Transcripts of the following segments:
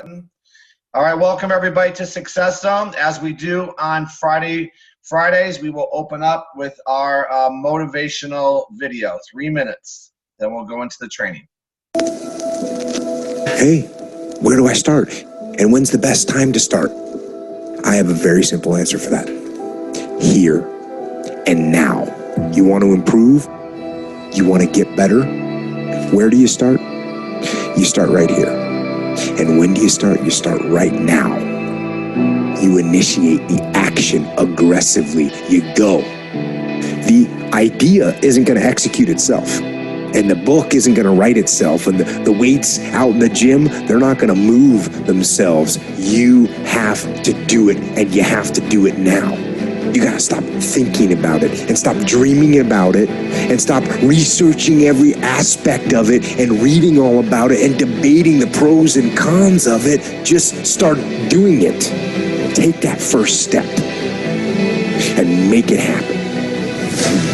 All right, welcome everybody to Success Zone. As we do on Fridays, we will open up with our motivational video, 3 minutes. Then we'll go into the training. Hey, where do I start? And when's the best time to start? I have a very simple answer for that. Here and now. You want to improve? You want to get better? Where do you start? You start right here. And when do you start? You start right now. You initiate the action aggressively. You go. The idea isn't going to execute itself. And the book isn't going to write itself. And the weights out in the gym, they're not going to move themselves. You have to do it, and you have to do it now. You got to stop thinking about it and stop dreaming about it and stop researching every aspect of it and reading all about it and debating the pros and cons of it. Just start doing it. Take that first step and make it happen.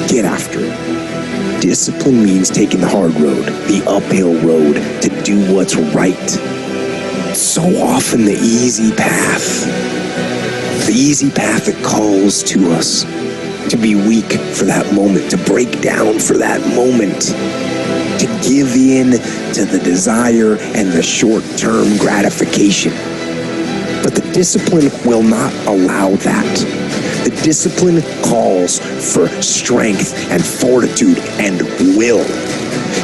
Get after it. Discipline means taking the hard road, the uphill road, to do what's right. So often the easy path that calls to us to be weak for that moment, to break down for that moment, to give in to the desire and the short-term gratification. But the discipline will not allow that. The discipline calls for strength and fortitude and will.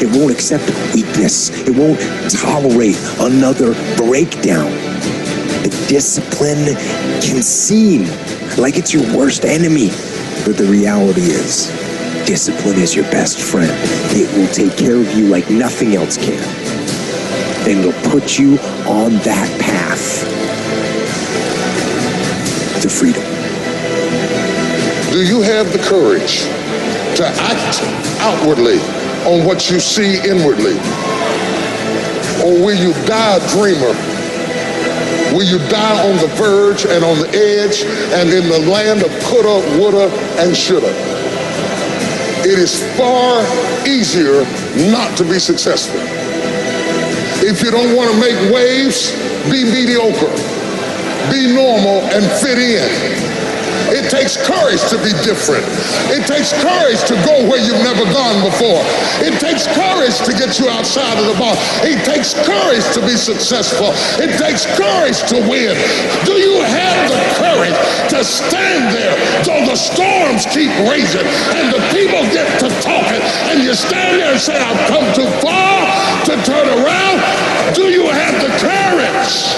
It won't accept weakness. It won't tolerate another breakdown. The discipline can seem like it's your worst enemy, but the reality is, discipline is your best friend. It will take care of you like nothing else can. And it'll put you on that path to freedom. Do you have the courage to act outwardly on what you see inwardly? Or will you die a dreamer? Will you die on the verge and on the edge and in the land of coulda, woulda, and shoulda? It is far easier not to be successful. If you don't want to make waves, be mediocre. Be normal and fit in. It takes courage to be different. It takes courage to go where you've never gone before. It takes courage to get you outside of the box. It takes courage to be successful. It takes courage to win. Do you have the courage to stand there till the storms keep raging and the people get to talking and you stand there and say, I've come too far to turn around? Do you have the courage?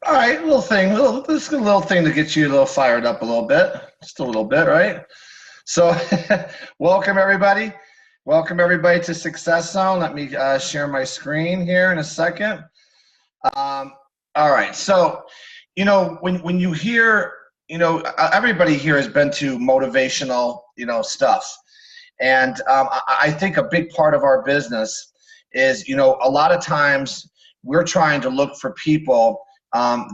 All right, this is a little thing to get you a little fired up a little bit, just a little bit, right? So, welcome everybody to Success Zone. Let me share my screen here in a second. All right, so when you hear, everybody here has been to motivational, stuff, and I think a big part of our business is, a lot of times we're trying to look for people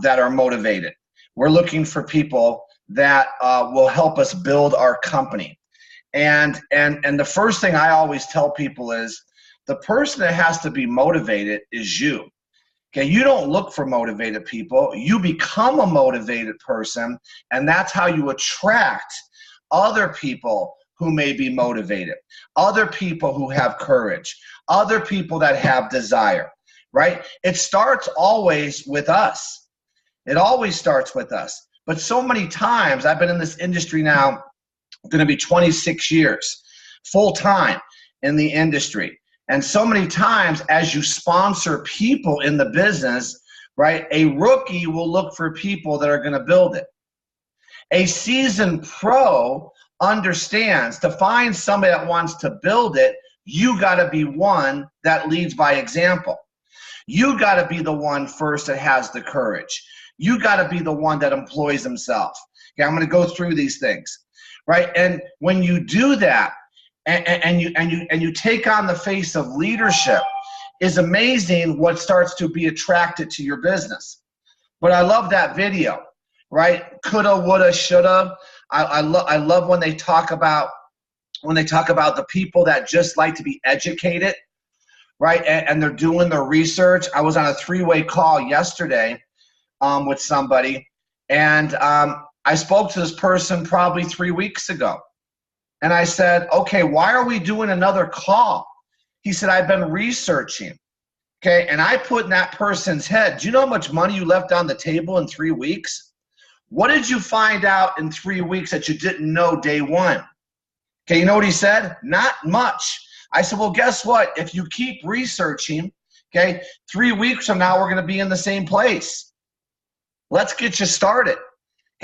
that are motivated. We're looking for people that will help us build our company. And the first thing I always tell people is the person that has to be motivated is you. Okay, you don't look for motivated people. You become a motivated person, and that's how you attract other people who may be motivated, other people who have courage, other people that have desire. Right? It starts always with us. It always starts with us. But so many times, I've been in this industry now, going to be 26 years, full time in the industry. And so many times as you sponsor people in the business, right, a rookie will look for people that are going to build it. A seasoned pro understands to find somebody that wants to build it, you got to be one that leads by example. You got to be the one first that has the courage. You got to be the one that employs himself. Okay, I'm going to go through these things, right? And when you do that, and you take on the face of leadership, is amazing what starts to be attracted to your business. But I love that video, right? Coulda, woulda, shoulda. I love when they talk about the people that just like to be educated, right? And they're doing their research. I was on a 3-way call yesterday with somebody, and I spoke to this person probably 3 weeks ago. And I said, okay, why are we doing another call? He said, I've been researching. Okay, and I put in that person's head, do you know how much money you left on the table in 3 weeks? What did you find out in 3 weeks that you didn't know day one? Okay, you know what he said? Not much. I said, well, guess what? If you keep researching, okay, 3 weeks from now, we're going to be in the same place. Let's get you started.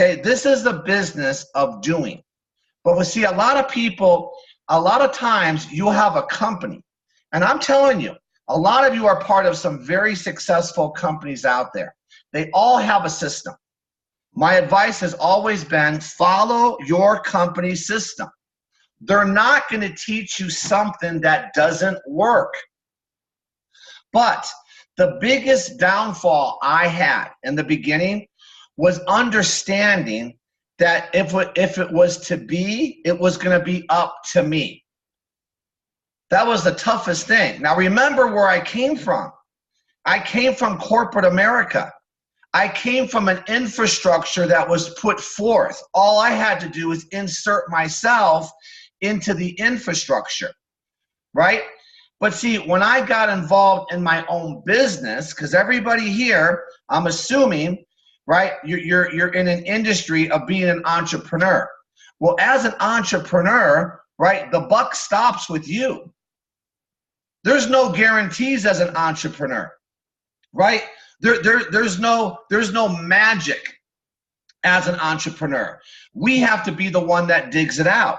Okay, this is the business of doing. But we see a lot of people, a lot of times you'll have a company. And I'm telling you, a lot of you are part of some very successful companies out there. They all have a system. My advice has always been follow your company system. They're not going to teach you something that doesn't work. But the biggest downfall I had in the beginning was understanding that if it was to be, it was going to be up to me. That was the toughest thing. Now remember where I came from. I came from corporate America. I came from an infrastructure that was put forth. All I had to do was insert myself into the infrastructure, right? But see, when I got involved in my own business, because everybody here, I'm assuming, right, you're in an industry of being an entrepreneur. Well, as an entrepreneur, right, the buck stops with you. There's no guarantees as an entrepreneur, right? There's no magic as an entrepreneur. We have to be the one that digs it out.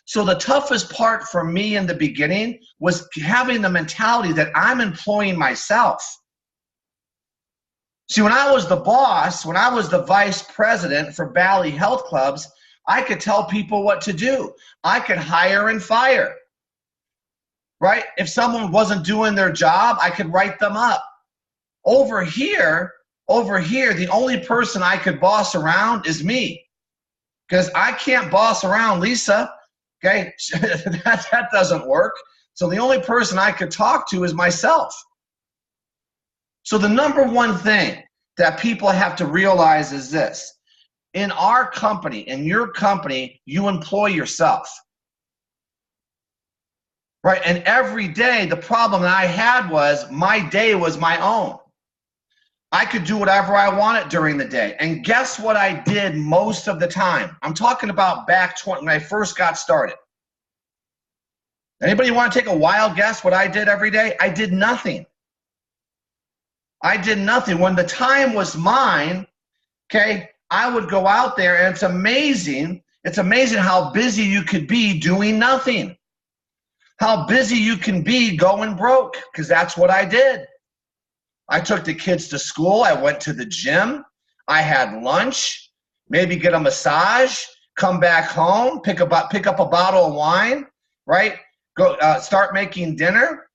So the toughest part for me in the beginning was having the mentality that I'm employing myself. See, when I was the boss, when I was the vice president for Bally Health Clubs, I could tell people what to do. I could hire and fire. Right? If someone wasn't doing their job, I could write them up. Over here, the only person I could boss around is me. Because I can't boss around Lisa. Okay? that doesn't work. So the only person I could talk to is myself. So the number one thing that people have to realize is this. In our company, in your company, you employ yourself. Right, and every day, the problem that I had was my day was my own. I could do whatever I wanted during the day. And guess what I did most of the time? I'm talking about back when I first got started. Anybody want to take a wild guess what I did every day? I did nothing. I did nothing. When the time was mine, okay, I would go out there, and it's amazing how busy you could be doing nothing. How busy you can be going broke, because that's what I did. I took the kids to school. I went to the gym. I had lunch, maybe get a massage, come back home, pick up a bottle of wine, right? Go start making dinner.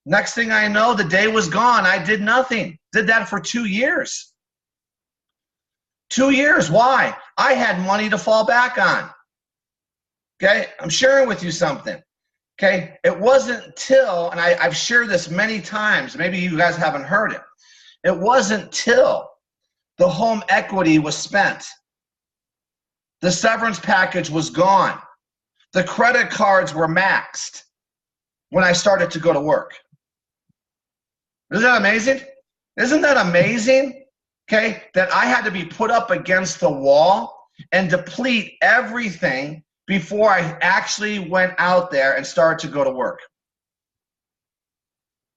Next thing I know, the day was gone. I did nothing. Did that for 2 years. 2 years. Why? I had money to fall back on. Okay? I'm sharing with you something. Okay, it wasn't till, and I've shared this many times, maybe you guys haven't heard it. It wasn't till the home equity was spent. The severance package was gone. The credit cards were maxed when I started to go to work. Isn't that amazing? Isn't that amazing? Okay, that I had to be put up against the wall and deplete everything before I actually went out there and started to go to work.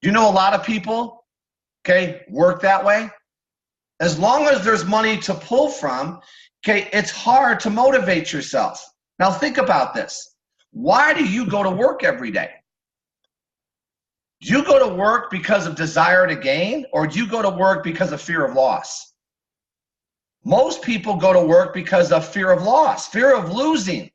You know, a lot of people, okay, work that way. As long as there's money to pull from, okay, it's hard to motivate yourself. Now think about this. Why do you go to work every day? Do you go to work because of desire to gain, or do you go to work because of fear of loss? Most people go to work because of fear of loss, fear of losing.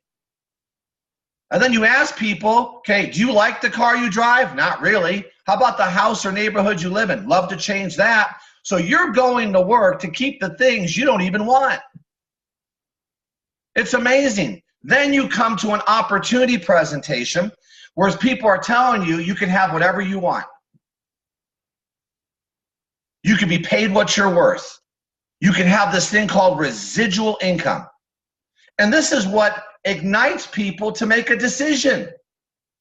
And then you ask people, okay, do you like the car you drive? Not really. How about the house or neighborhood you live in? Love to change that. So you're going to work to keep the things you don't even want. It's amazing. Then you come to an opportunity presentation where people are telling you you can have whatever you want. You can be paid what you're worth. You can have this thing called residual income. And this is what ignites people to make a decision.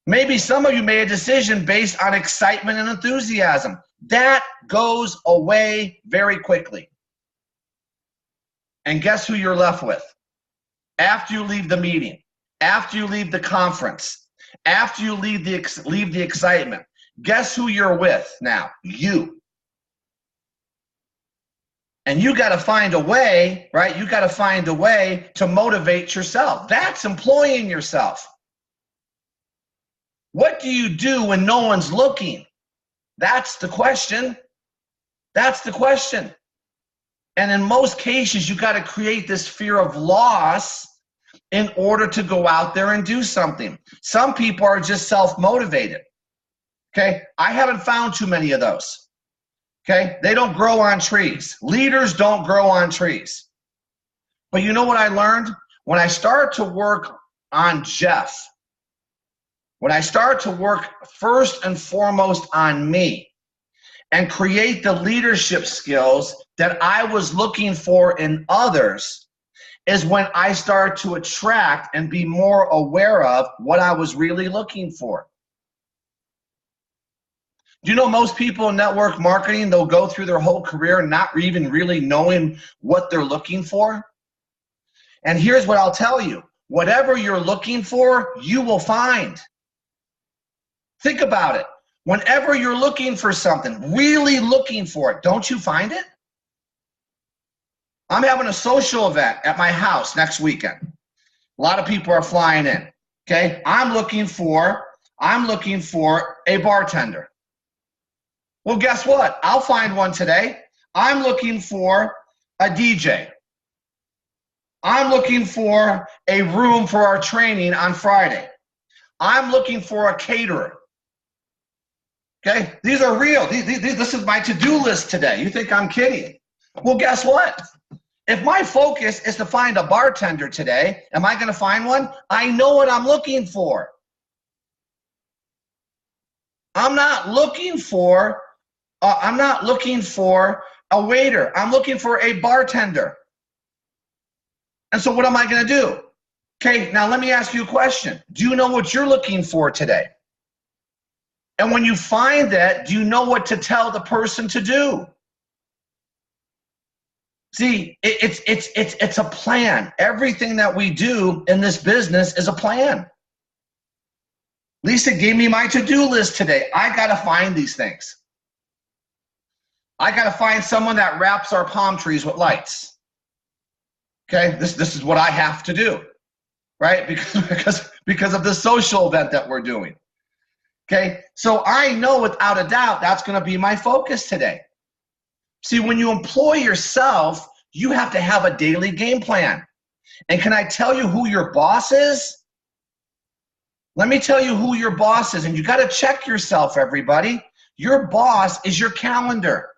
Maybe some of you made a decision based on excitement and enthusiasm. That goes away very quickly. And guess who you're left with? After you leave the meeting, after you leave the conference, after you leave the excitement, guess who you're with now? You. And you got to find a way, right? You got to find a way to motivate yourself. That's employing yourself. What do you do when no one's looking? That's the question. That's the question. And in most cases, you got to create this fear of loss in order to go out there and do something. Some people are just self-motivated. Okay? I haven't found too many of those. Okay? They don't grow on trees. Leaders don't grow on trees. But you know what I learned? When I started to work on Jeff, when I started to work first and foremost on me and create the leadership skills that I was looking for in others, is when I started to attract and be more aware of what I was really looking for. Do you know most people in network marketing, they'll go through their whole career not even really knowing what they're looking for? And here's what I'll tell you. Whatever you're looking for, you will find. Think about it. Whenever you're looking for something, really looking for it, don't you find it? I'm having a social event at my house next weekend. A lot of people are flying in. Okay? I'm looking for a bartender. Well, guess what? I'll find one today. I'm looking for a DJ. I'm looking for a room for our training on Friday. I'm looking for a caterer. Okay? These are real. This is my to-do list today. You think I'm kidding? Well, guess what? If my focus is to find a bartender today, am I going to find one? I know what I'm looking for. I'm not looking for a waiter. I'm looking for a bartender. And so what am I going to do? Okay, now let me ask you a question. Do you know what you're looking for today? And when you find that, do you know what to tell the person to do? See, it's a plan. Everything that we do in this business is a plan. Lisa gave me my to-do list today. I got to find these things. I got to find someone that wraps our palm trees with lights. Okay, this is what I have to do, right? Because of the social event that we're doing. Okay, so I know without a doubt that's going to be my focus today. See, when you employ yourself, you have to have a daily game plan. And can I tell you who your boss is? Let me tell you who your boss is. And you got to check yourself, everybody. Your boss is your calendar.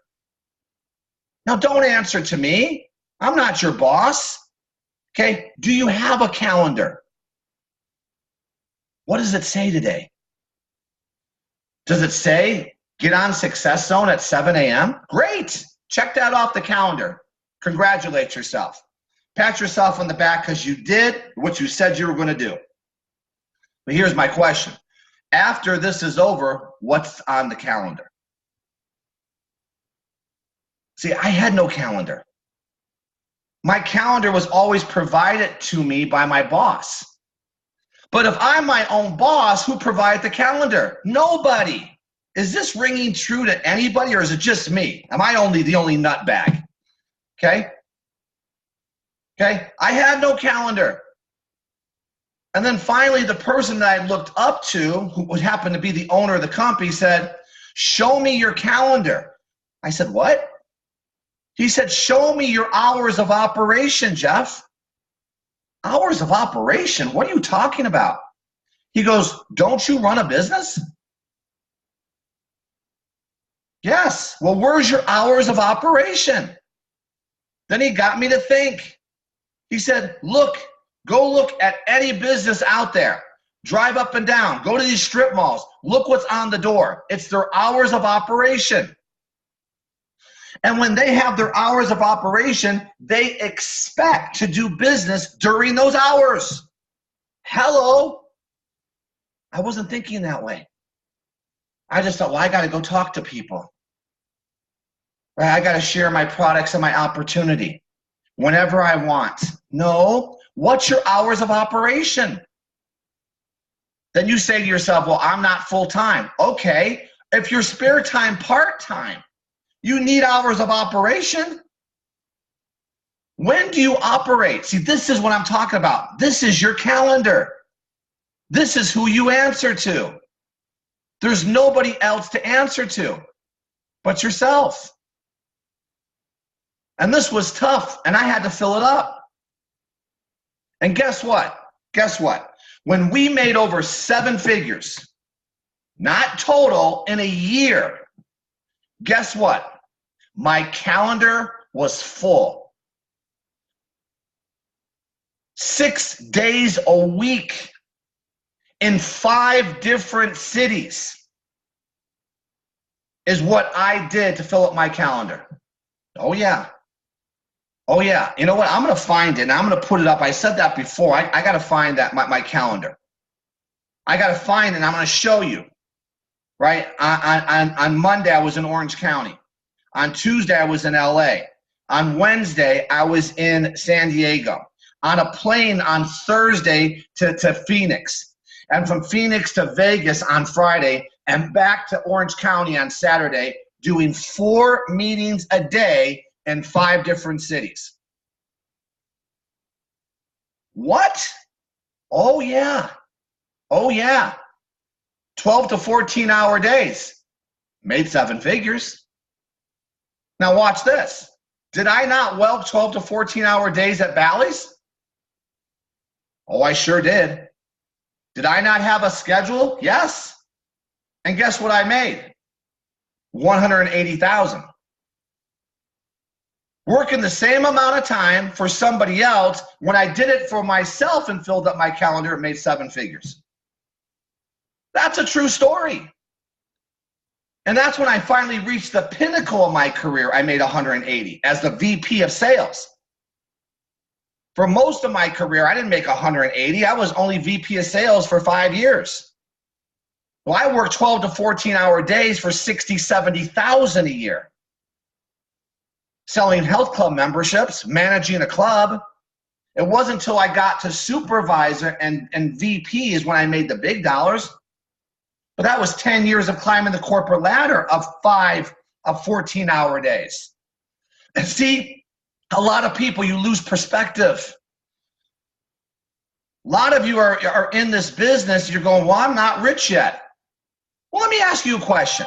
Now, don't answer to me. I'm not your boss. Okay, do you have a calendar? What does it say today? Does it say get on Success Zone at 7 a.m.? Great. Check that off the calendar. Congratulate yourself. Pat yourself on the back because you did what you said you were going to do. But here's my question. After this is over, what's on the calendar? See, I had no calendar. My calendar was always provided to me by my boss. But if I'm my own boss, who provides the calendar? Nobody. Is this ringing true to anybody, or is it just me? Am I the only nutbag? Okay? Okay? I had no calendar. And then finally, the person that I looked up to, who would happen to be the owner of the company, said, show me your calendar. I said, what? He said, show me your hours of operation, Jeff. Hours of operation? What are you talking about? He goes, don't you run a business? Yes. Well, where's your hours of operation? Then he got me to think. He said, look, Go look at any business out there. Drive up and down. Go to these strip malls. Look what's on the door. It's their hours of operation. And when they have their hours of operation, they expect to do business during those hours. Hello? I wasn't thinking that way. I just thought, well, I got to go talk to people. Right? I got to share my products and my opportunity whenever I want. No. What's your hours of operation? Then you say to yourself, well, I'm not full-time. Okay. If you're spare time part-time, you need hours of operation. When do you operate? See, this is what I'm talking about. This is your calendar. This is who you answer to. There's nobody else to answer to but yourself. And this was tough, and I had to fill it up. And guess what? Guess what? When we made over 7 figures, not total, in a year, guess what? My calendar was full. 6 days a week in 5 different cities is what I did to fill up my calendar. Oh, yeah. Oh, yeah. You know what? I'm going to find it, and I'm going to put it up. I said that before. I got to find that my calendar. I got to find it, and I'm going to show you. Right? On Monday, I was in Orange County. On Tuesday, I was in LA. On Wednesday, I was in San Diego. On a plane on Thursday to Phoenix. And from Phoenix to Vegas on Friday, and back to Orange County on Saturday, doing 4 meetings a day in 5 different cities. What? Oh, yeah. Oh, yeah. 12 to 14-hour days. Made 7 figures. Now watch this. Did I not whelp 12 to 14-hour days at Bally's? Oh, I sure did. Did I not have a schedule? Yes. And guess what I made? $180,000. Working the same amount of time for somebody else, when I did it for myself and filled up my calendar, it made 7 figures. That's a true story. And that's when I finally reached the pinnacle of my career. I made 180 as the VP of sales. For most of my career, I didn't make 180. I was only VP of sales for 5 years. Well, I worked 12 to 14-hour days for $60,000, $70,000 a year. Selling health club memberships, managing a club. It wasn't until I got to supervisor and VP is when I made the big dollars. But that was 10 years of climbing the corporate ladder of 5 of 14-hour days. And see, a lot of people, you lose perspective. A lot of you are in this business, you're going, well, I'm not rich yet. Well, let me ask you a question.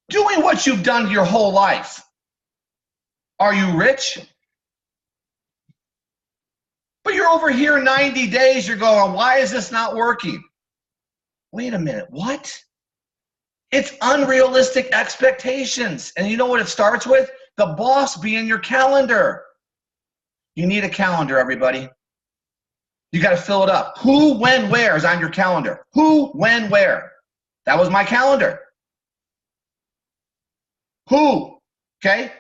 Doing what you've done your whole life, are you rich? But you're over here 90 days, you're going, why is this not working? Wait a minute, what? It's unrealistic expectations. And you know what it starts with? The boss being your calendar. You need a calendar, everybody. You got to fill it up. Who, when, where is on your calendar? Who, when, where? That was my calendar. Who, okay?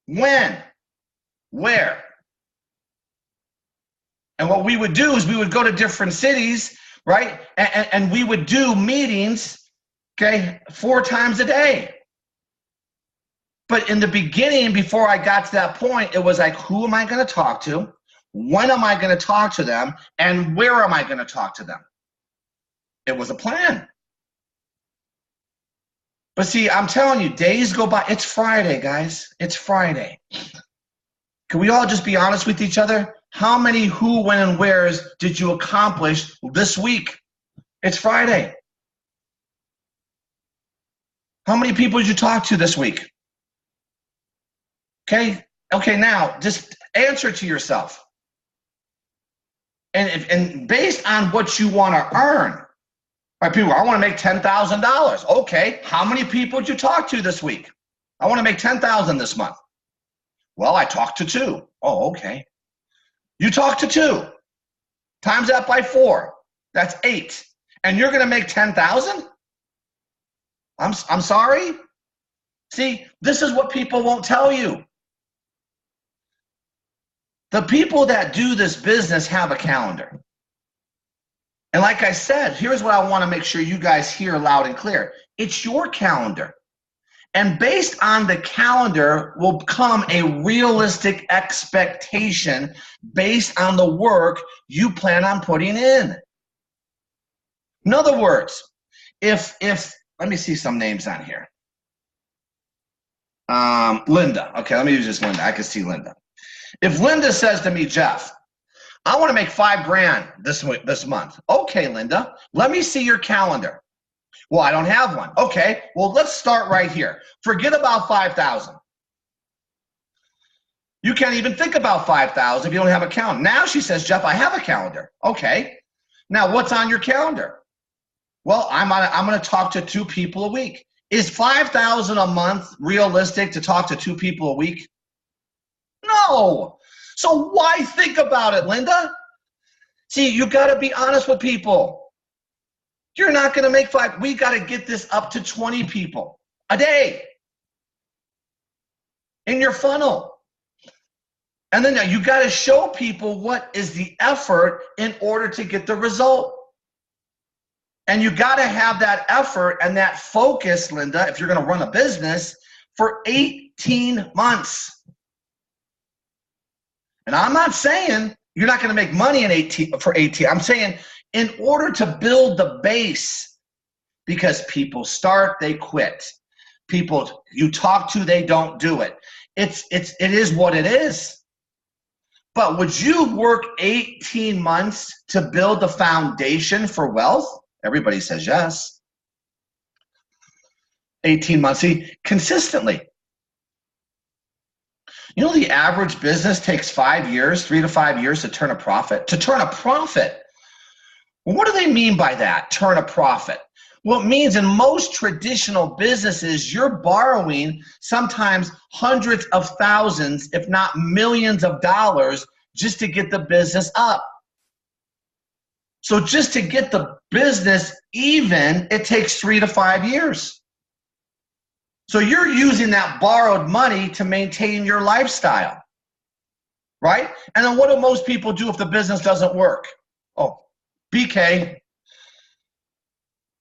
When, where? And what we would do is we would go to different cities, right? And we would do meetings, okay, 4 times a day. But in the beginning, before I got to that point, it was like, who am I going to talk to? When am I going to talk to them? And where am I going to talk to them? It was a plan. But see, I'm telling you, days go by. It's Friday, guys. It's Friday. Can we all just be honest with each other? How many who, when, and wheres did you accomplish this week? It's Friday. How many people did you talk to this week? Okay, now just answer to yourself. And based on what you want to earn, right, people, I want to make $10,000. Okay, how many people did you talk to this week? I want to make $10,000 this month. Well, I talked to 2. Oh, okay. You talked to 2. Times that by 4. That's 8. And you're going to make 10,000? I'm sorry? See, this is what people won't tell you. The people that do this business have a calendar. And like I said, here's what I want to make sure you guys hear loud and clear. It's your calendar. And based on the calendar will come a realistic expectation based on the work you plan on putting in. In other words, if let me see some names on here. Linda. Okay, let me use this Linda. I can see Linda. If Linda says to me, Jeff, I want to make $5,000 this month. Okay, Linda, let me see your calendar. Well, I don't have one. Okay, well, let's start right here. Forget about 5,000. You can't even think about 5,000 if you don't have a calendar. Now she says, Jeff, I have a calendar. Okay, now what's on your calendar? Well, I'm going to talk to 2 people a week. Is 5,000 a month realistic to talk to 2 people a week? No. So why think about it, Linda? See, you got to be honest with people. You're not going to make 5. We got to get this up to 20 people a day in your funnel. And then you got to show people what is the effort in order to get the result. And you got to have that effort and that focus, Linda, if you're going to run a business, for 18 months. And I'm not saying you're not going to make money for 18. I'm saying in order to build the base, because people start, they quit. People you talk to, they don't do it. It is what it is. But would you work 18 months to build the foundation for wealth? Everybody says yes. 18 months, see, consistently. You know, the average business takes 5 years, 3 to 5 years to turn a profit. To turn a profit. Well, what do they mean by that, turn a profit? Well, it means in most traditional businesses, you're borrowing sometimes hundreds of thousands, if not millions of dollars, just to get the business up. So just to get the business even, it takes 3 to 5 years. So you're using that borrowed money to maintain your lifestyle, right? And then what do most people do if the business doesn't work? Oh, BK.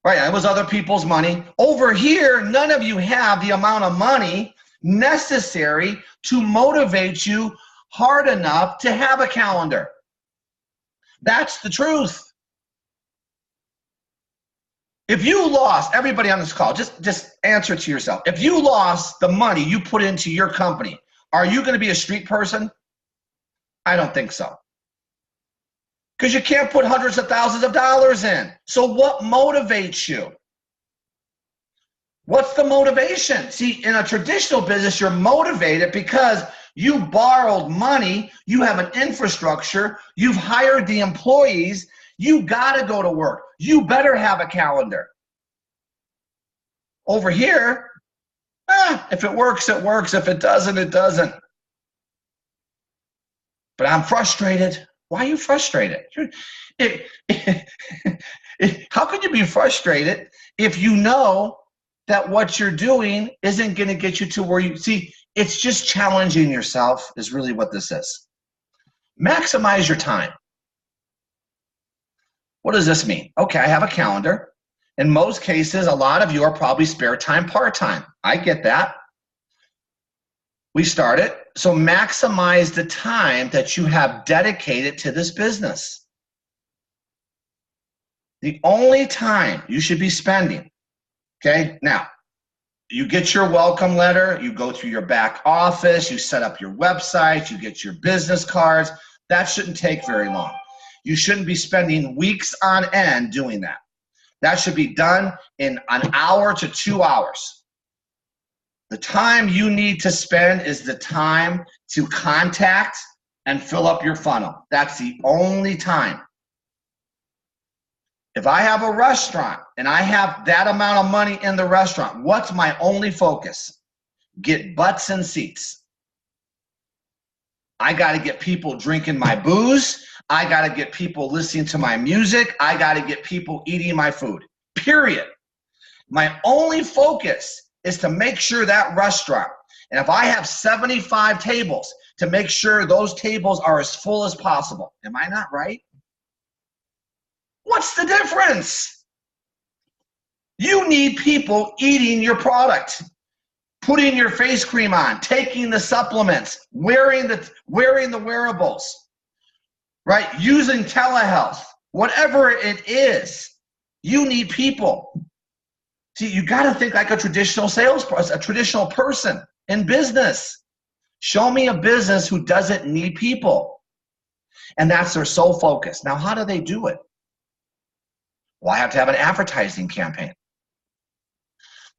Right, it was other people's money. Over here, none of you have the amount of money necessary to motivate you hard enough to have a calendar. That's the truth. If you lost, everybody on this call, just answer to yourself. If you lost the money you put into your company, are you going to be a street person? I don't think so. Because you can't put hundreds of thousands of dollars in. So what motivates you? What's the motivation? See, in a traditional business, you're motivated because you borrowed money, you have an infrastructure, you've hired the employees, you got to go to work. You better have a calendar. Over here, if it works, it works. If it doesn't, it doesn't. But I'm frustrated. Why are you frustrated? How can you be frustrated if you know that what you're doing isn't going to get you to where you see? It's just challenging yourself is really what this is. Maximize your time. What does this mean? Okay, I have a calendar. In most cases, a lot of you are probably spare time, part-time. I get that. We start it. So maximize the time that you have dedicated to this business. The only time you should be spending, okay? Now, you get your welcome letter, you go through your back office, you set up your website, you get your business cards. That shouldn't take very long. You shouldn't be spending weeks on end doing that. That should be done in an hour to 2 hours. The time you need to spend is the time to contact and fill up your funnel. That's the only time. If I have a restaurant and I have that amount of money in the restaurant, what's my only focus? Get butts and seats. I got to get people drinking my booze. I got to get people listening to my music. I got to get people eating my food, period. My only focus is to make sure that restaurant, and if I have 75 tables, to make sure those tables are as full as possible. Am I not right? What's the difference? You need people eating your product, putting your face cream on, taking the supplements, wearing the wearables, right? Using telehealth, whatever it is, you need people. See, you got to think like a traditional salesperson, a traditional person in business. Show me a business who doesn't need people. And that's their sole focus. Now, how do they do it? Well, I have to have an advertising campaign.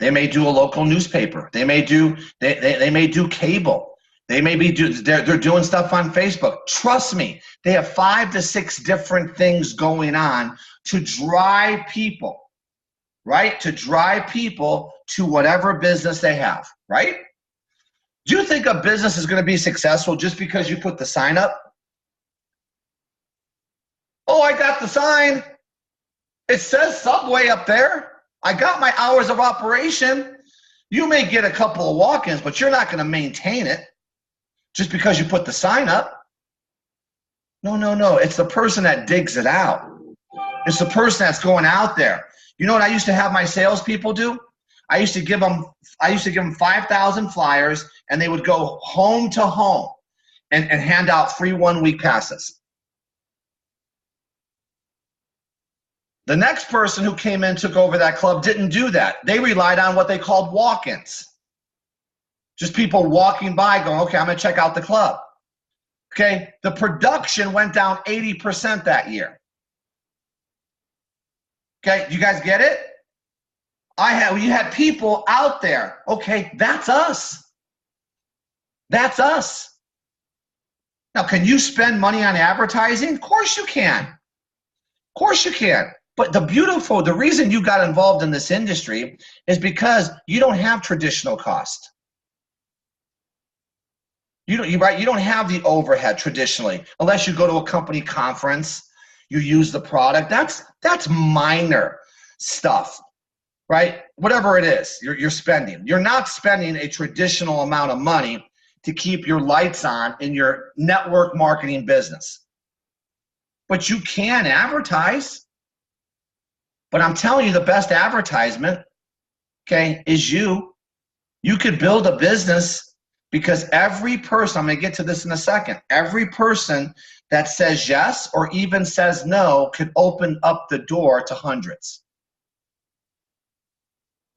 They may do a local newspaper. They may do they may do cable. They're doing stuff on Facebook. Trust me, they have 5 to 6 different things going on to drive people, right? To drive people to whatever business they have, right? Do you think a business is going to be successful just because you put the sign up? Oh, I got the sign. It says Subway up there. I got my hours of operation. You may get a couple of walk-ins, but you're not going to maintain it just because you put the sign up. No. It's the person that digs it out. It's the person that's going out there. You know what I used to have my salespeople do? I used to give them 5,000 flyers, and they would go home to home and hand out free 1-week passes. The next person who came in, took over that club, didn't do that. They relied on what they called walk-ins. Just people walking by going, okay, I'm going to check out the club. Okay, the production went down 80% that year. Okay, you guys get it? You had people out there. Okay, that's us. That's us. Now, can you spend money on advertising? Of course you can. Of course you can. But the reason you got involved in this industry is because you don't have traditional cost. You don't have the overhead traditionally, unless you go to a company conference, you use the product. That's minor stuff, right? Whatever it is you're spending. You're not spending a traditional amount of money to keep your lights on in your network marketing business. But you can advertise. But I'm telling you, the best advertisement, okay, is you. You could build a business because every person, I'm going to get to this in a second, every person that says yes or even says no could open up the door to hundreds.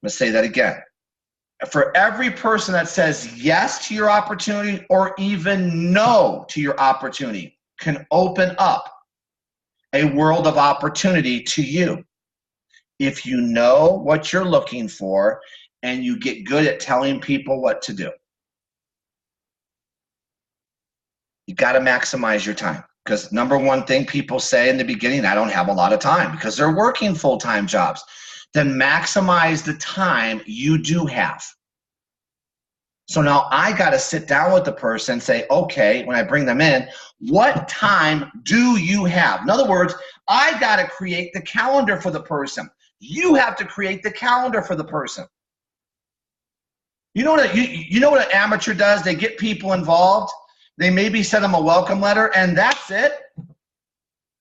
I'm going to say that again. For every person that says yes to your opportunity or even no to your opportunity can open up a world of opportunity to you. If you know what you're looking for and you get good at telling people what to do. You got to maximize your time, because number one thing people say in the beginning, I don't have a lot of time, because they're working full-time jobs. Then maximize the time you do have. So now I got to sit down with the person and say, okay, when I bring them in, what time do you have? In other words, I got to create the calendar for the person. You have to create the calendar for the person. You know what an amateur does? They get people involved. They maybe send them a welcome letter, and that's it.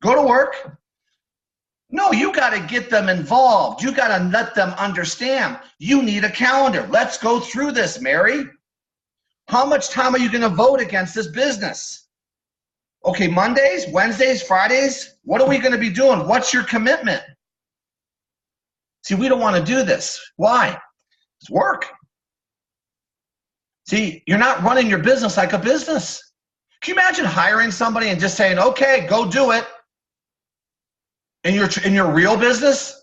Go to work. No, you got to get them involved. You got to let them understand. You need a calendar. Let's go through this, Mary. How much time are you going to vote against this business? Okay, Mondays, Wednesdays, Fridays, what are we going to be doing? What's your commitment? See, we don't want to do this. Why? It's work. See, you're not running your business like a business. Can you imagine hiring somebody and just saying, okay, go do it in your real business?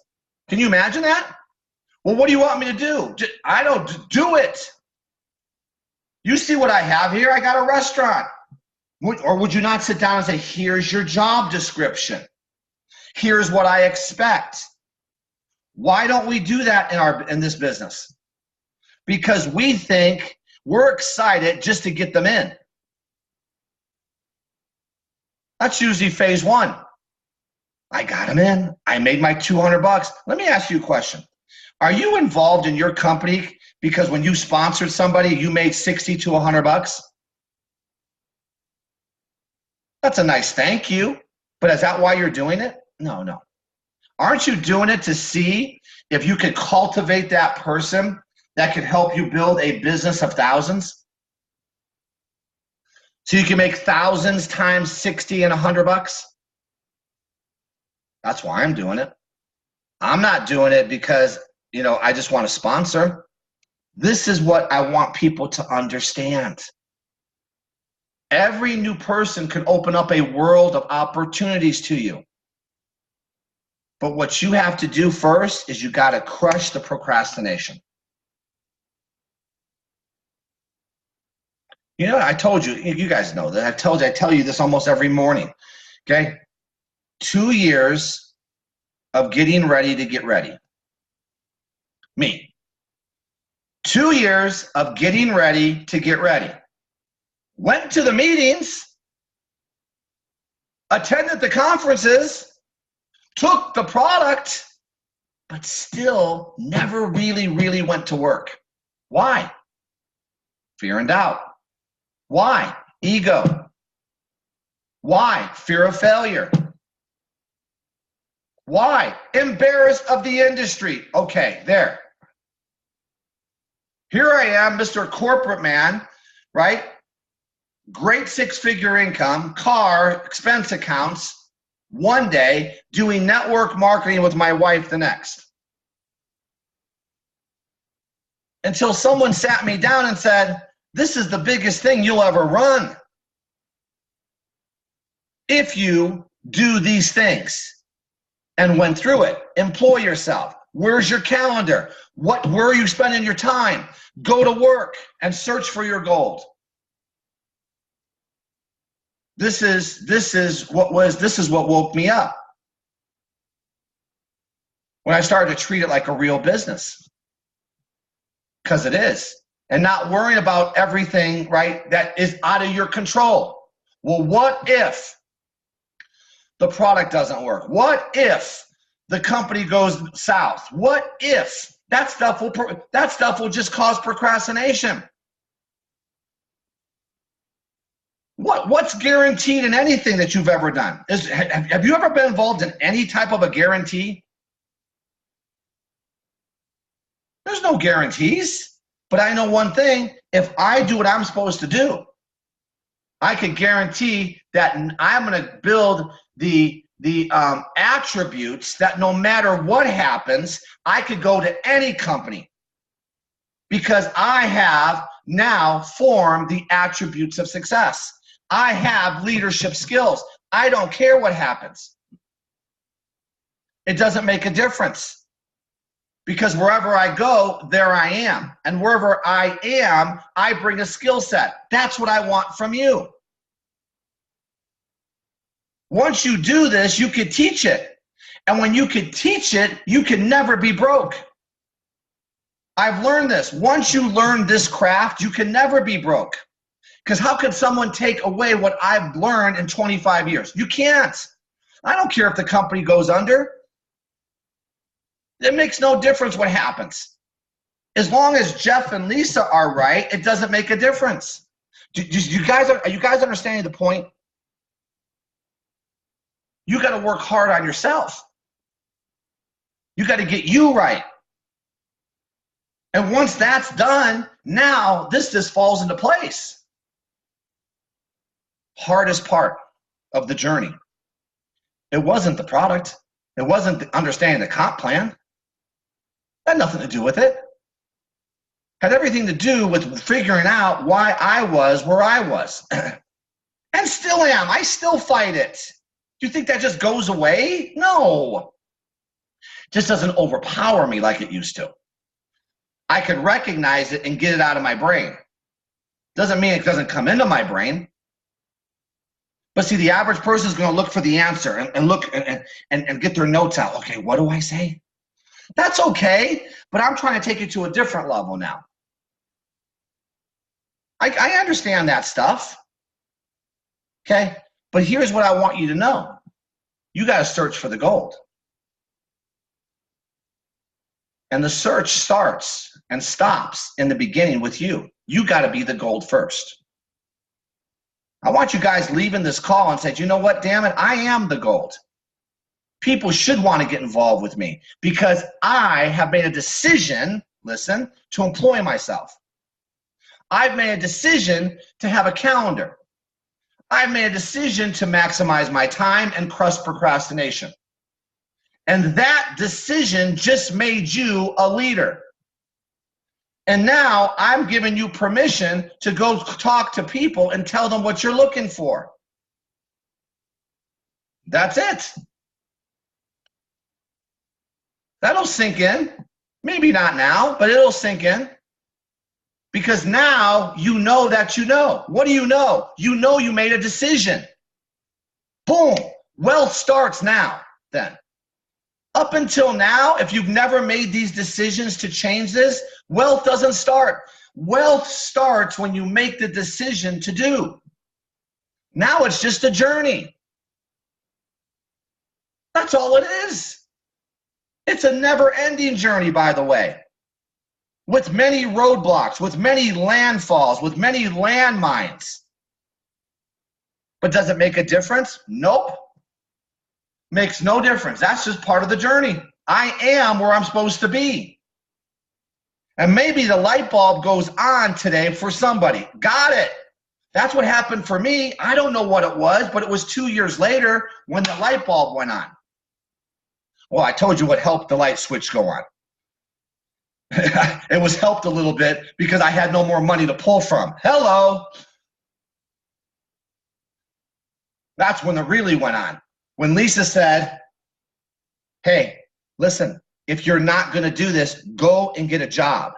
Can you imagine that? Well, what do you want me to do? I don't do it. You see what I have here? I got a restaurant. Or would you not sit down and say, here's your job description. Here's what I expect. Why don't we do that in this business? Because we think we're excited just to get them in. That's usually phase one. I got them in. I made my $200. Let me ask you a question. Are you involved in your company because when you sponsored somebody, you made 60 to $100? That's a nice thank you. But is that why you're doing it? No, no. Aren't you doing it to see if you could cultivate that person that could help you build a business of thousands? So you can make thousands times 60 and $100? That's why I'm doing it. I'm not doing it because, I just want to sponsor. This is what I want people to understand. Every new person can open up a world of opportunities to you. But what you have to do first is you got to crush the procrastination. I told you, you guys know that. I tell you this almost every morning. Okay? 2 years of getting ready to get ready. Me. 2 years of getting ready to get ready. Went to the meetings, attended the conferences, took the product, but still never really went to work. Why? Fear and doubt. Why? Ego. Why? Fear of failure. Why? Embarrassed of the industry. Okay, there. Here I am, Mr. Corporate Man, right? Great six-figure income, car, expense accounts, one day, doing network marketing with my wife the next. Until someone sat me down and said, this is the biggest thing you'll ever run. If you do these things, and went through it. Employ yourself. Where's your calendar? Where are you spending your time? Go to work and search for your gold. This is what woke me up. When I started to treat it like a real business. Because it is. And not worrying about everything, right, that is out of your control. Well, what if the product doesn't work? What if the company goes south? What if that stuff will just cause procrastination? What's guaranteed in anything that you've ever done? Have you ever been involved in any type of a guarantee? There's no guarantees, but I know one thing: if I do what I'm supposed to do, I can guarantee that I'm going to build the attributes that no matter what happens, I could go to any company because I have now formed the attributes of success. I have leadership skills. I don't care what happens. It doesn't make a difference because wherever I go, there I am. And wherever I am, I bring a skill set. That's what I want from you. Once you do this, you can teach it. And when you can teach it, you can never be broke. I've learned this. Once you learn this craft, you can never be broke. Because how could someone take away what I've learned in 25 years? You can't. I don't care if the company goes under. It makes no difference what happens. As long as Jeff and Lisa are right, it doesn't make a difference. Are you guys understanding the point? You got to work hard on yourself. You got to get you right. And once that's done, now this just falls into place. Hardest part of the journey. It wasn't the product. It wasn't understanding the comp plan. It had nothing to do with it. It had everything to do with figuring out why I was where I was. And still am. I still fight it. Do you think that just goes away? No. It just doesn't overpower me like it used to. I could recognize it and get it out of my brain. Doesn't mean it doesn't come into my brain. But see, the average person is going to look for the answer and look and get their notes out. Okay, what do I say? That's okay, but I'm trying to take it to a different level now. I understand that stuff. Okay? But here's what I want you to know. You got to search for the gold. And the search starts and stops in the beginning with you. You got to be the gold first. I want you guys leaving this call and say, you know what, damn it, I am the gold. People should want to get involved with me because I have made a decision, listen, to employ myself. I've made a decision to have a calendar. I've made a decision to maximize my time and crush procrastination. And that decision just made you a leader. And now I'm giving you permission to go talk to people and tell them what you're looking for. That's it. That'll sink in. Maybe not now, but it'll sink in. Because now you know that you know. What do you know? You know you made a decision. Boom. Wealth starts now, then. Up until now, if you've never made these decisions to change this, wealth doesn't start. Wealth starts when you make the decision to do. Now it's just a journey. That's all it is. It's a never-ending journey, by the way, with many roadblocks, with many landfalls, with many landmines. But does it make a difference? Nope. Makes no difference. That's just part of the journey. I am where I'm supposed to be. And maybe the light bulb goes on today for somebody. Got it. That's what happened for me. I don't know what it was, but it was 2 years later when the light bulb went on. Well, I told you what helped the light switch go on. It was helped a little bit because I had no more money to pull from. Hello. That's when it really went on. When Lisa said, hey, listen, if you're not going to do this, go and get a job.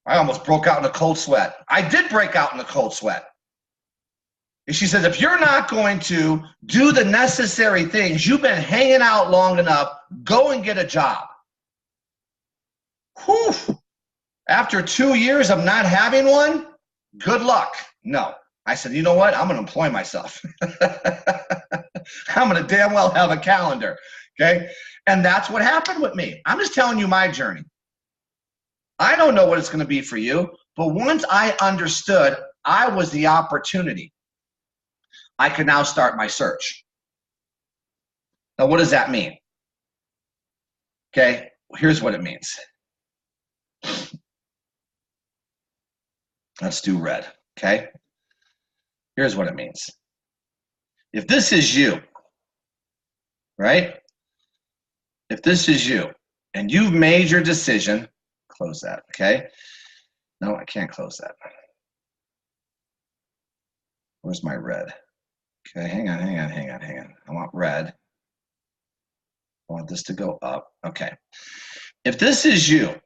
I almost broke out in a cold sweat. I did break out in a cold sweat. And she says, if you're not going to do the necessary things, you've been hanging out long enough, go and get a job. Whew. After 2 years of not having one, good luck. No. I said, you know what? I'm going to employ myself. I'm going to damn well have a calendar. Okay? And that's what happened with me. I'm just telling you my journey. I don't know what it's going to be for you, but once I understood I was the opportunity, I could now start my search. Now, what does that mean? Okay? Here's what it means. Let's do red. Okay? Here's what it means. If this is you, right? If this is you, and you've made your decision, close that, okay? No, I can't close that. Where's my red? Okay, hang on. I want red. I want this to go up. Okay. If this is you,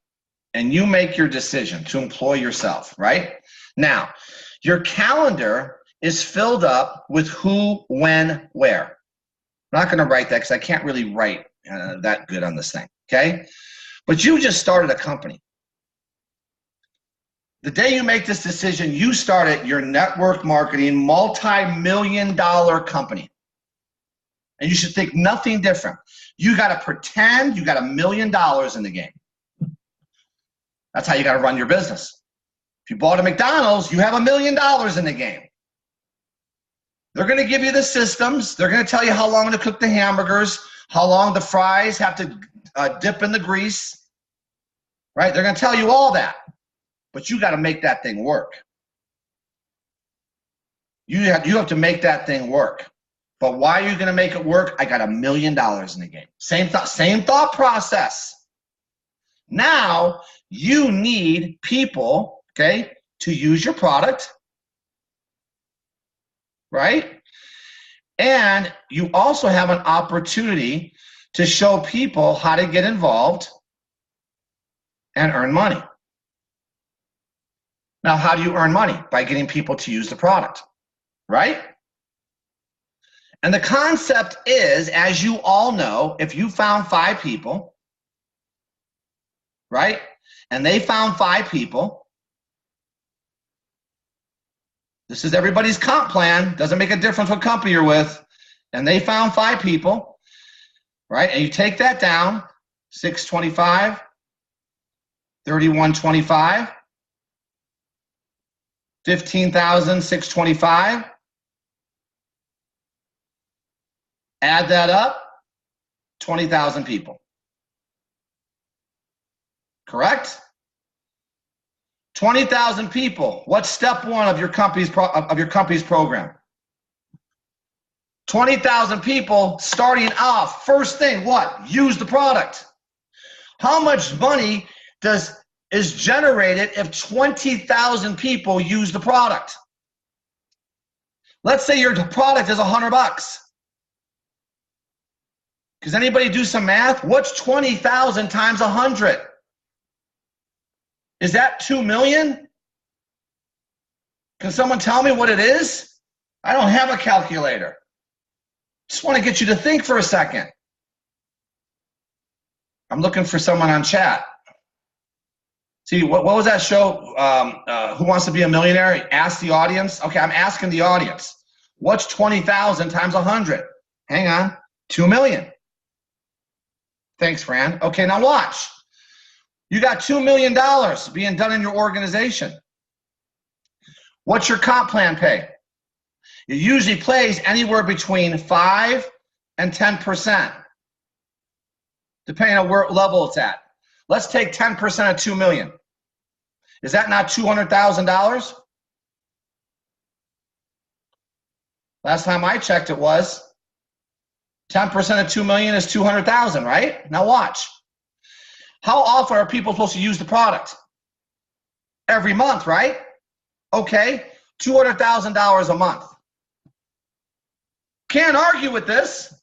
and you make your decision to employ yourself, right? Now, your calendar is filled up with who, when, where. I'm not going to write that because I can't really write that good on this thing, okay? But you just started a company. The day you make this decision, you started your network marketing multi-million-dollar company. And you should think nothing different. You got to pretend you got $1 million in the game. That's how you got to run your business. If you bought a McDonald's, you have $1 million in the game. They're going to give you the systems. They're going to tell you how long to cook the hamburgers, how long the fries have to dip in the grease, right? They're going to tell you all that, but you got to make that thing work. You have to make that thing work. But why are you going to make it work? I got $1 million in the game. Same thought process. Now you need people, okay, to use your product. Right? And you also have an opportunity to show people how to get involved and earn money. Now, how do you earn money? By getting people to use the product, right? And the concept is, as you all know, if you found 5 people, right? And they found 5 people, This is everybody's comp plan. Doesn't make a difference what company you're with. And they found 5 people, right? And you take that down, 625, 3125, 15,625. Add that up, 20,000 people. Correct? 20,000 people. What's step 1 of your company's program? 20,000 people starting off. First thing, what? Use the product. How much money is generated if 20,000 people use the product? Let's say your product is $100. Does anybody do some math? What's 20,000 times 100? Is that 2 million? Can someone tell me what it is? I don't have a calculator. Just want to get you to think for a second. I'm looking for someone on chat. See, what was that show? Who Wants to Be a Millionaire? Ask the audience. Okay, I'm asking the audience. What's 20,000 times 100? Hang on, 2 million. Thanks, Fran. Okay, now watch. You got $2 million being done in your organization. What's your comp plan pay? It usually pays anywhere between 5 and 10%, depending on what level it's at. Let's take 10% of 2 million. Is that not $200,000? Last time I checked, it was. 10% of 2 million is 200,000, right? Now watch. How often are people supposed to use the product? Every month, right? Okay, $200,000 a month. Can't argue with this.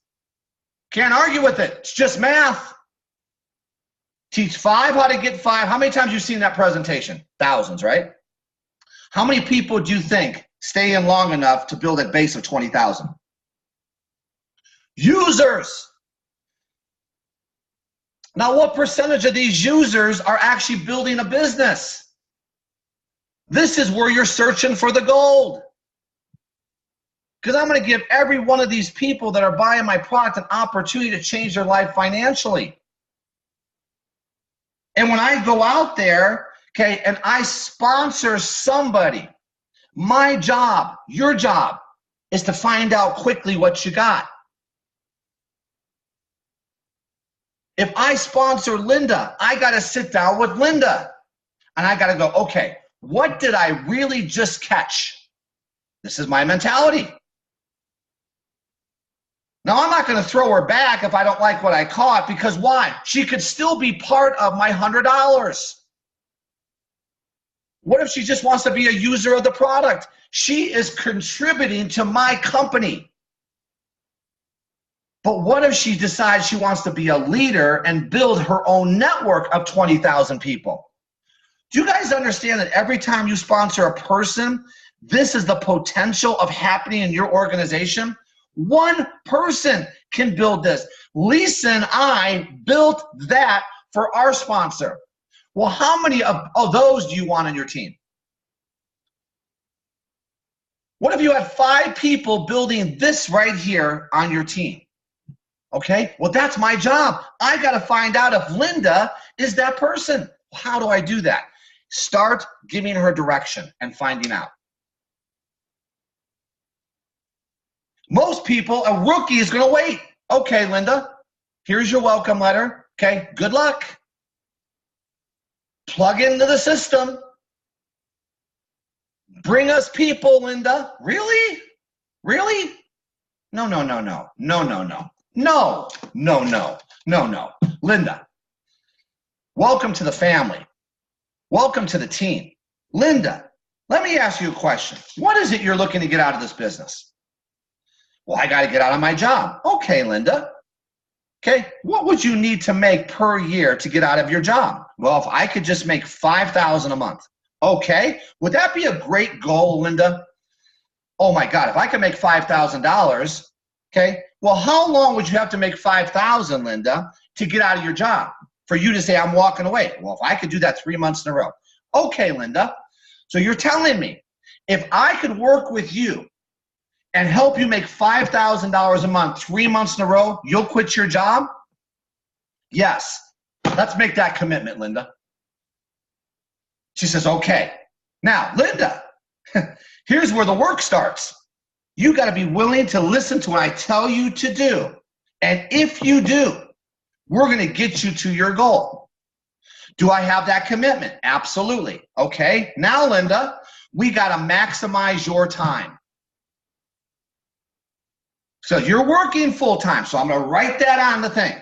Can't argue with it. It's just math. Teach 5 how to get 5. How many times have you seen that presentation? Thousands, right? How many people do you think stay in long enough to build a base of 20,000? Users. Now, what percentage of these users are actually building a business? This is where you're searching for the gold. Because I'm going to give every one of these people that are buying my product an opportunity to change their life financially. And when I go out there, okay, and I sponsor somebody, my job, your job, is to find out quickly what you got. If I sponsor Linda, I got to sit down with Linda. And I got to go, okay, what did I really just catch? This is my mentality. Now, I'm not going to throw her back if I don't like what I caught, because why? She could still be part of my $100. What if she just wants to be a user of the product? She is contributing to my company. But what if she decides she wants to be a leader and build her own network of 20,000 people? Do you guys understand that every time you sponsor a person, this is the potential of happening in your organization? One person can build this. Lisa and I built that for our sponsor. Well, how many of those do you want on your team? What if you had 5 people building this right here on your team? Okay, well, that's my job. I got to find out if Linda is that person. How do I do that? Start giving her direction and finding out. Most people, a rookie is going to wait. Okay, Linda, here's your welcome letter. Okay, good luck. Plug into the system. Bring us people, Linda. Really? Really? No, no, no, no. No, no, no. No, no, no, no, no. Linda, welcome to the family. Welcome to the team. Linda, let me ask you a question. What is it you're looking to get out of this business? Well, I got to get out of my job. Okay, Linda. Okay, what would you need to make per year to get out of your job? Well, if I could just make $5,000 a month. Okay, would that be a great goal, Linda? Oh my God, if I could make $5,000, okay, well, how long would you have to make $5,000, Linda, to get out of your job? For you to say, I'm walking away. Well, if I could do that 3 months in a row. Okay, Linda, so you're telling me If I could work with you and help you make $5,000 a month, 3 months in a row, you'll quit your job? Yes. Let's make that commitment, Linda. She says, okay. Now, Linda, here's where the work starts. You got to be willing to listen to what I tell you to do. And if you do, we're going to get you to your goal. Do I have that commitment? Absolutely. Okay. Now, Linda, we got to maximize your time. So you're working full time. So I'm going to write that on the thing.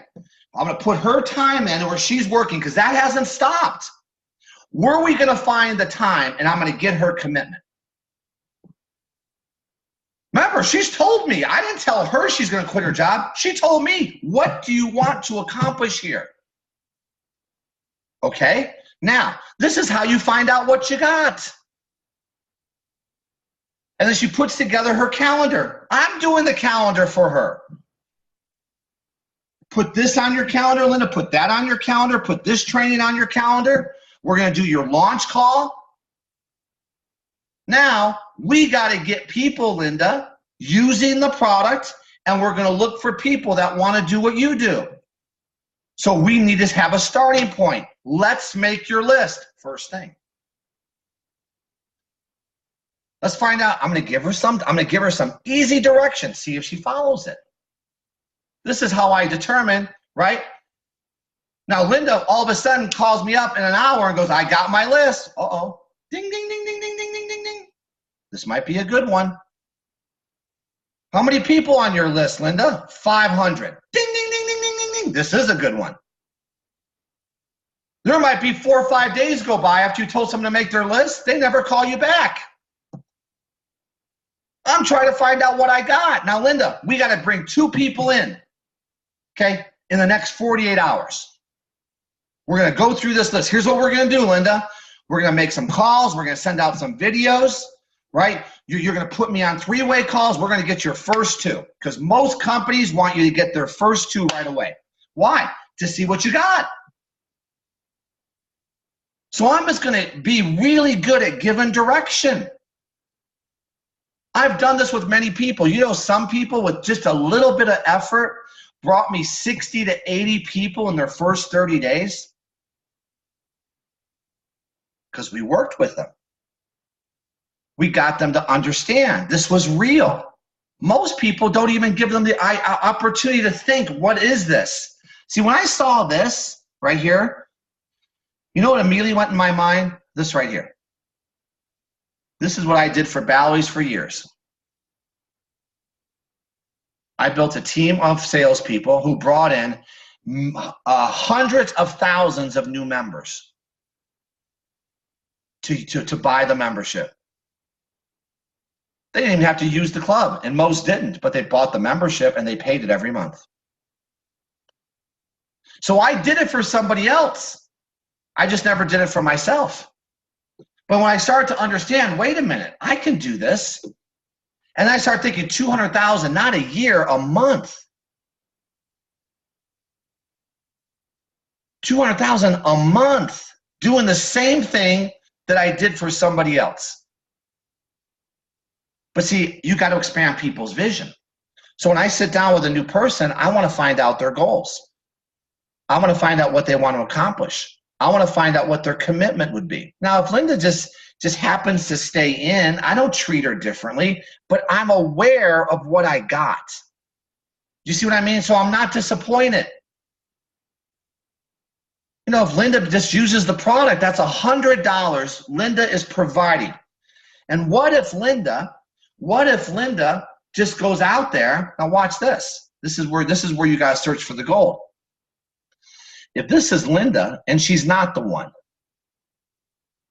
I'm going to put her time in where she's working because that hasn't stopped. Where are we going to find the time? And I'm going to get her commitment. Remember, she's told me. I didn't tell her she's going to quit her job. She told me, what do you want to accomplish here? Okay? Now, this is how you find out what you got. And then she puts together her calendar. I'm doing the calendar for her. Put this on your calendar, Linda. Put that on your calendar. Put this training on your calendar. We're going to do your launch call. Now, we got to get people, Linda, using the product, and we're going to look for people that want to do what you do. So we need to have a starting point. Let's make your list. First thing. Let's find out. I'm going to give her some easy direction. See if she follows it. This is how I determine, right? Now, Linda all of a sudden calls me up in an hour and goes, I got my list. Uh-oh. Ding, ding, ding, ding, ding, ding, ding, ding, ding. This might be a good one. How many people on your list, Linda? 500. Ding, ding, ding, ding, ding, ding, ding. This is a good one. There might be 4 or 5 days go by after you told someone to make their list. They never call you back. I'm trying to find out what I got. Now, Linda, we got to bring 2 people in, okay, in the next 48 hours. We're going to go through this list. Here's what we're going to do, Linda. We're going to make some calls. We're going to send out some videos, right? You're going to put me on 3-way calls. We're going to get your first 2 because most companies want you to get their first 2 right away. Why? To see what you got. So I'm just going to be really good at giving direction. I've done this with many people. You know, some people with just a little bit of effort brought me 60 to 80 people in their first 30 days because we worked with them. We got them to understand this was real. Most people don't even give them the opportunity to think, what is this? See, when I saw this right here, you know what immediately went in my mind? This right here. This is what I did for Bally's for years. I built a team of salespeople who brought in hundreds of thousands of new members to buy the membership. They didn't even have to use the club, and most didn't, but they bought the membership and they paid it every month. So I did it for somebody else. I just never did it for myself. But when I started to understand, wait a minute, I can do this. And I started thinking 200,000, not a year, a month. 200,000 a month doing the same thing that I did for somebody else. But see, you got to expand people's vision. So when I sit down with a new person, I want to find out their goals. I want to find out what they want to accomplish. I want to find out what their commitment would be. Now, if Linda just happens to stay in, I don't treat her differently, but I'm aware of what I got. You see what I mean? So I'm not disappointed. You know, if Linda just uses the product, that's $100 Linda is providing. And what if Linda just goes out there? Now watch this. This is where you guys search for the gold. If this is Linda and she's not the one,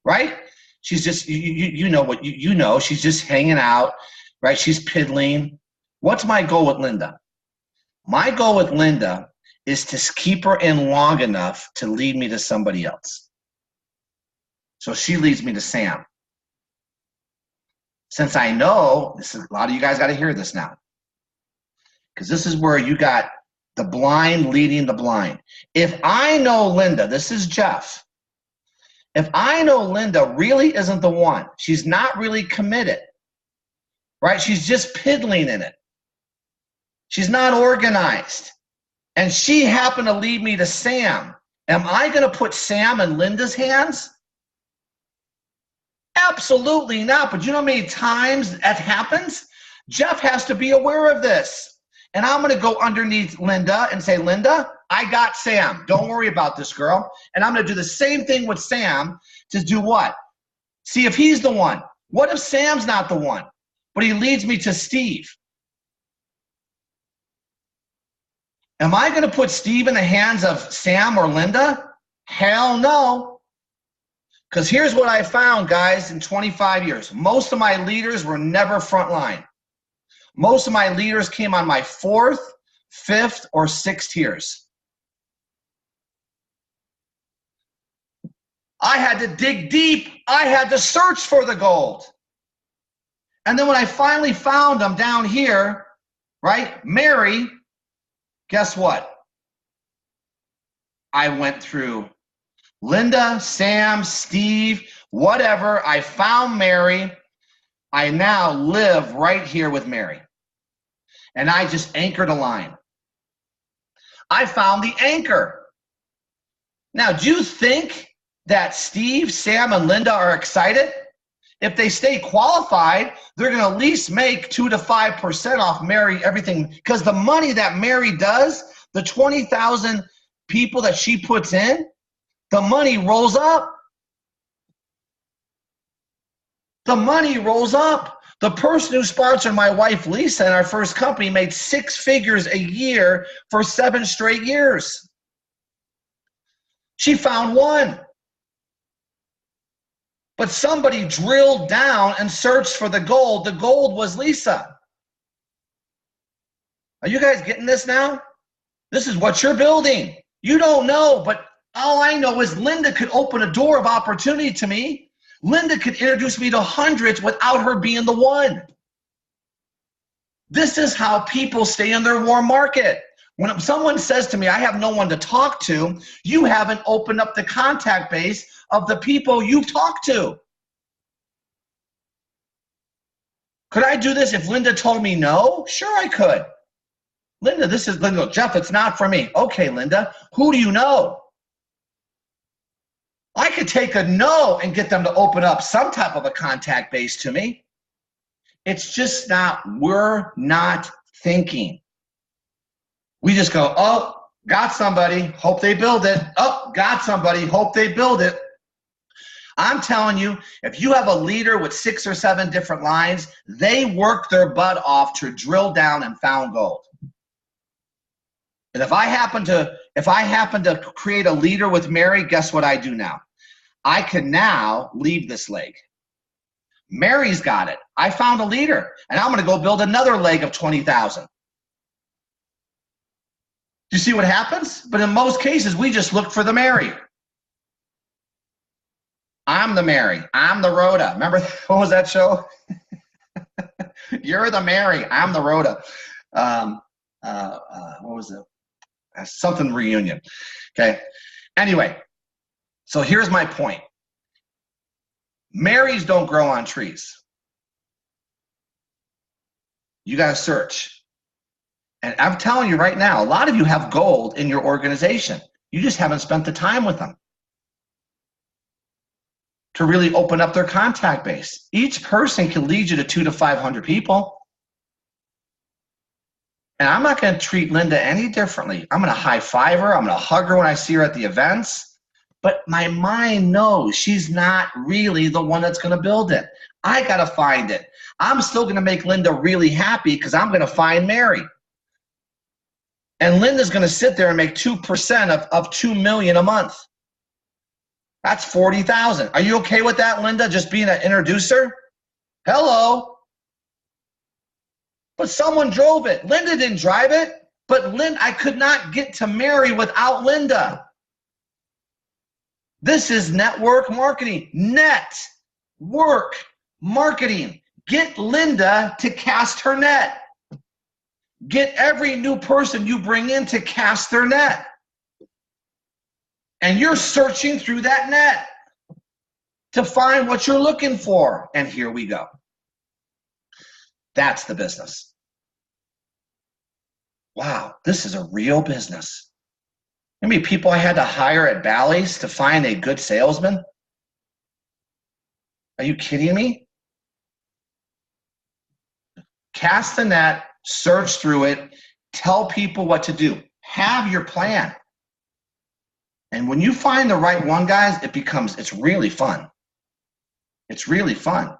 right? She's just, you know what, you know, she's just hanging out, right? She's piddling. What's my goal with Linda? My goal with Linda is to keep her in long enough to lead me to somebody else. So she leads me to Sam. Since I know, a lot of you guys got to hear this now, because this is where you got the blind leading the blind. If I know Linda, this is Jeff. If I know Linda really isn't the one, she's not really committed, right? She's just piddling in it. She's not organized. And she happened to lead me to Sam. Am I going to put Sam in Linda's hands? Absolutely not. But you know how many times that happens? Jeff has to be aware of this. And I'm going to go underneath Linda and say, Linda, I got Sam. Don't worry about this, girl. And I'm going to do the same thing with Sam to do what? See if he's the one. What if Sam's not the one, but he leads me to Steve? Am I going to put Steve in the hands of Sam or Linda? Hell no. Because here's what I found, guys, in 25 years. Most of my leaders were never frontline. Most of my leaders came on my 4th, 5th, or 6th years. I had to dig deep. I had to search for the gold. And then when I finally found them down here, right, Mary, guess what? I went through Linda, Sam, Steve, whatever. I found Mary. I now live right here with Mary. And I just anchored a line. I found the anchor. Now, do you think that Steve, Sam, and Linda are excited? If they stay qualified, they're going to at least make 2 to 5% off Mary, everything. Because the money that Mary does, the 20,000 people that she puts in, the money rolls up. The money rolls up. The person who sponsored my wife, Lisa, in our first company made 6 figures a year for 7 straight years. She found one. But somebody drilled down and searched for the gold. The gold was Lisa. Are you guys getting this now? This is what you're building. You don't know, but all I know is Linda could open a door of opportunity to me. Linda could introduce me to hundreds without her being the one. This is how people stay in their warm market. When someone says to me, I have no one to talk to, you haven't opened up the contact base of the people you've talked to. Could I do this if Linda told me no? Sure, I could. Linda, this is Linda. Jeff, it's not for me. Okay, Linda, who do you know? I could take a no and get them to open up some type of a contact base to me. It's just not, we're not thinking. We just go, oh, got somebody, hope they build it. Oh, got somebody, hope they build it. I'm telling you, if you have a leader with 6 or 7 different lines, they work their butt off to drill down and found gold. And if I happen to create a leader with Mary, guess what I do now? I can now leave this leg. Mary's got it. I found a leader, and I'm going to go build another leg of 20,000. Do you see what happens? But in most cases, we just look for the Mary. I'm the Mary. I'm the Rhoda. Remember, what was that show? You're the Mary. I'm the Rhoda. What was it? Something reunion. Okay. Anyway, so here's my point. Marys don't grow on trees. You got to search. And I'm telling you right now, a lot of you have gold in your organization. You just haven't spent the time with them to really open up their contact base. Each person can lead you to 200 to 500 people. And I'm not going to treat Linda any differently. I'm going to high five her. I'm going to hug her when I see her at the events. But my mind knows she's not really the one that's going to build it. I got to find it. I'm still going to make Linda really happy because I'm going to find Mary. And Linda's going to sit there and make 2% of $2 million a month. That's 40,000. Are you okay with that, Linda? Just being an introducer? Hello. But someone drove it. Linda didn't drive it, but I could not get to Mary without Linda. This is network marketing. Network marketing. Get Linda to cast her net. Get every new person you bring in to cast their net. And you're searching through that net. to find what you're looking for. And here we go. That's the business. Wow, this is a real business. How many people I had to hire at Bally's to find a good salesman? Are you kidding me? Cast the net, search through it, tell people what to do. Have your plan. And when you find the right one, guys, it's really fun. It's really fun.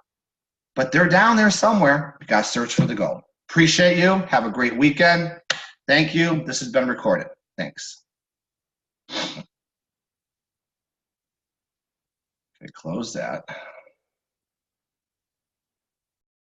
But they're down there somewhere. You got to search for the gold. Appreciate you. Have a great weekend. Thank you. This has been recorded. Thanks. Okay, close that.